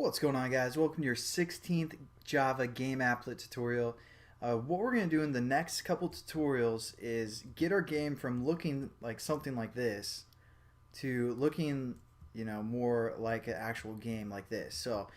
What's going on, guys? Welcome to your 16th Java game applet tutorial. What we're going to do in the next couple tutorials is get our game from looking like something like this to looking, more like an actual game like this. So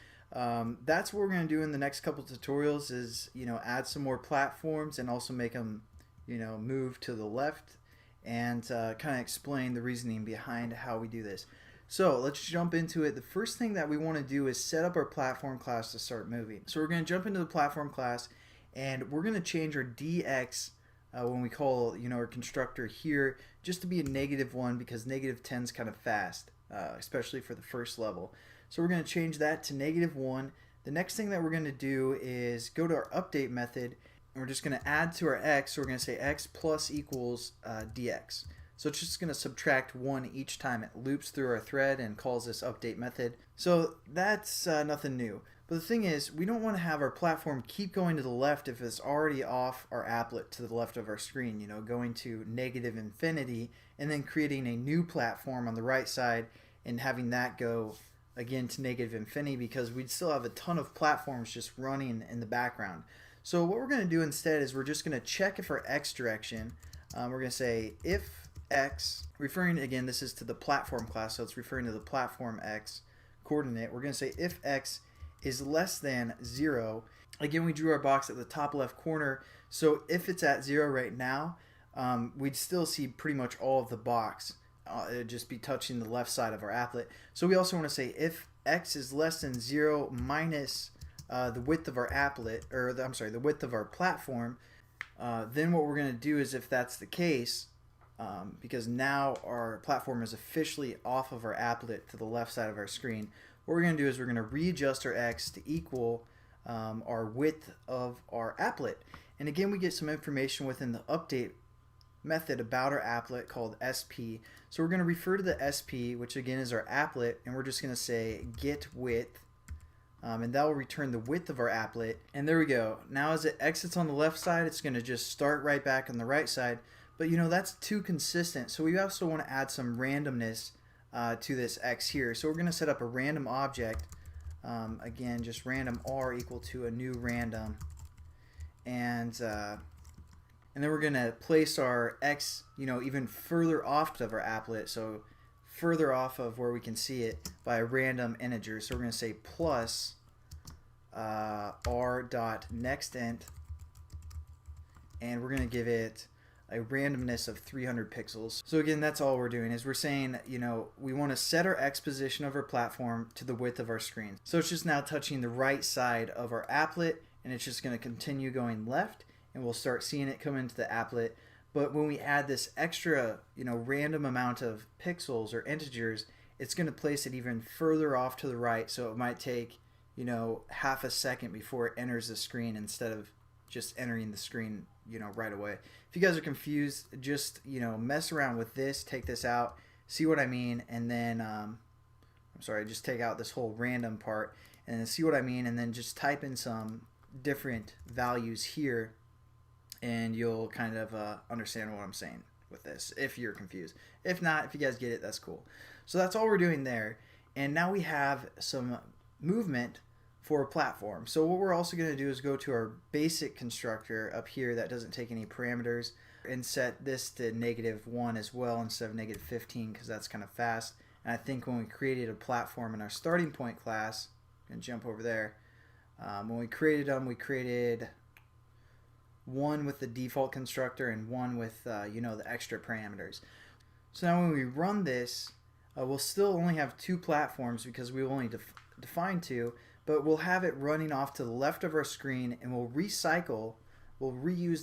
that's what we're going to do in the next couple tutorials is, add some more platforms and also make them, move to the left and kind of explain the reasoning behind how we do this. So let's jump into it. The first thing that we want to do is set up our platform class to start moving. So we're going to jump into the platform class and we're going to change our dx when we call our constructor here just to be a -1 because -10 is kind of fast, especially for the first level. So we're going to change that to -1. The next thing that we're going to do is go to our update method and we're just going to add to our x. So we're going to say x plus equals dx. So it's just going to subtract 1 each time it loops through our thread and calls this update method. So that's nothing new. But the thing is, we don't want to have our platform keep going to the left if it's already off our applet to the left of our screen, going to -infinity and then creating a new platform on the right side and having that go again to -infinity because we'd still have a ton of platforms just running in the background. So what we're going to do instead is we're just going to check if our x direction, we're going to say if x, referring again, this is to the platform class, so it's referring to the platform x coordinate. We're going to say if x is less than 0. Again, we drew our box at the top left corner, so if it's at 0 right now, we'd still see pretty much all of the box. It'd just be touching the left side of our applet. So we also want to say if x is less than 0 minus the width of our applet, or the width of our platform, then what we're going to do is if that's the case, because now our platform is officially off of our applet to the left side of our screen, what we're going to do is we're going to readjust our x to equal our width of our applet. And again, we get some information within the update method about our applet called sp. So we're going to refer to the sp, which again is our applet, and we're just going to say get width, and that will return the width of our applet. And there we go. Now as it exits on the left side, it's going to just start right back on the right side. But that's too consistent, so we also want to add some randomness to this x here. So we're going to set up a random object, again just random r equal to a new random, and then we're going to place our x even further off of our applet, so further off of where we can see it by a random integer. So we're going to say plus r dot nextInt, and we're going to give it a randomness of 300 pixels. So again, that's all we're doing is we're saying, we want to set our x position of our platform to the width of our screen. So it's just now touching the right side of our applet, and it's just going to continue going left, and we'll start seeing it come into the applet. But when we add this extra, random amount of pixels or integers, it's going to place it even further off to the right. So it might take, half a second before it enters the screen instead of just entering the screen right away. If you guys are confused, just mess around with this, take this out, see what I mean, and then just take out this whole random part and then see what I mean, and then just type in some different values here and you'll kind of understand what I'm saying with this if you're confused. If not, if you guys get it, that's cool. So that's all we're doing there, and now we have some movement for a platform. So what we're also going to do is go to our basic constructor up here that doesn't take any parameters and set this to -1 as well instead of -15 because that's kind of fast. And I think when we created a platform in our starting point class, and jump over there, when we created them, we created one with the default constructor and one with the extra parameters. So now when we run this, we'll still only have 2 platforms because we only defined 2. But we'll have it running off to the left of our screen, and we'll reuse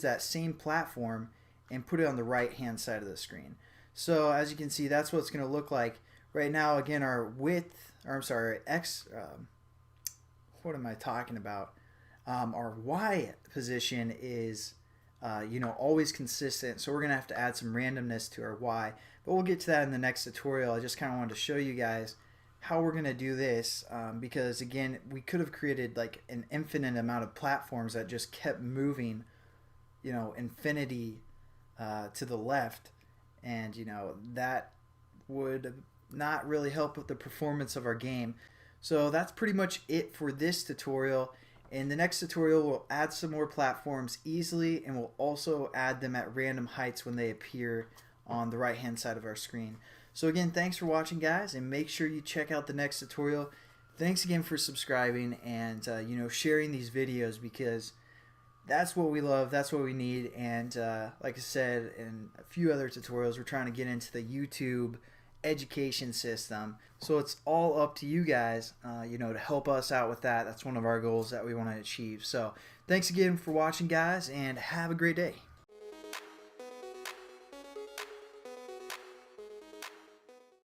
that same platform and put it on the right hand side of the screen. So as you can see, that's what it's going to look like. Right now, again, our width, or I'm sorry, x, what am I talking about? Our y position is always consistent, so we're going to have to add some randomness to our y. But we'll get to that in the next tutorial. I just kind of wanted to show you guys how we're going to do this, because again, we could have created like an infinite amount of platforms that just kept moving infinity to the left, and that would not really help with the performance of our game. So that's pretty much it for this tutorial. In the next tutorial, we'll add some more platforms easily, and we'll also add them at random heights when they appear on the right hand side of our screen. So again, thanks for watching, guys, and make sure you check out the next tutorial. Thanks again for subscribing and sharing these videos, because that's what we love, that's what we need. And like I said in a few other tutorials, we're trying to get into the YouTube education system. So it's all up to you guys, to help us out with that. That's one of our goals that we want to achieve. So thanks again for watching, guys, and have a great day.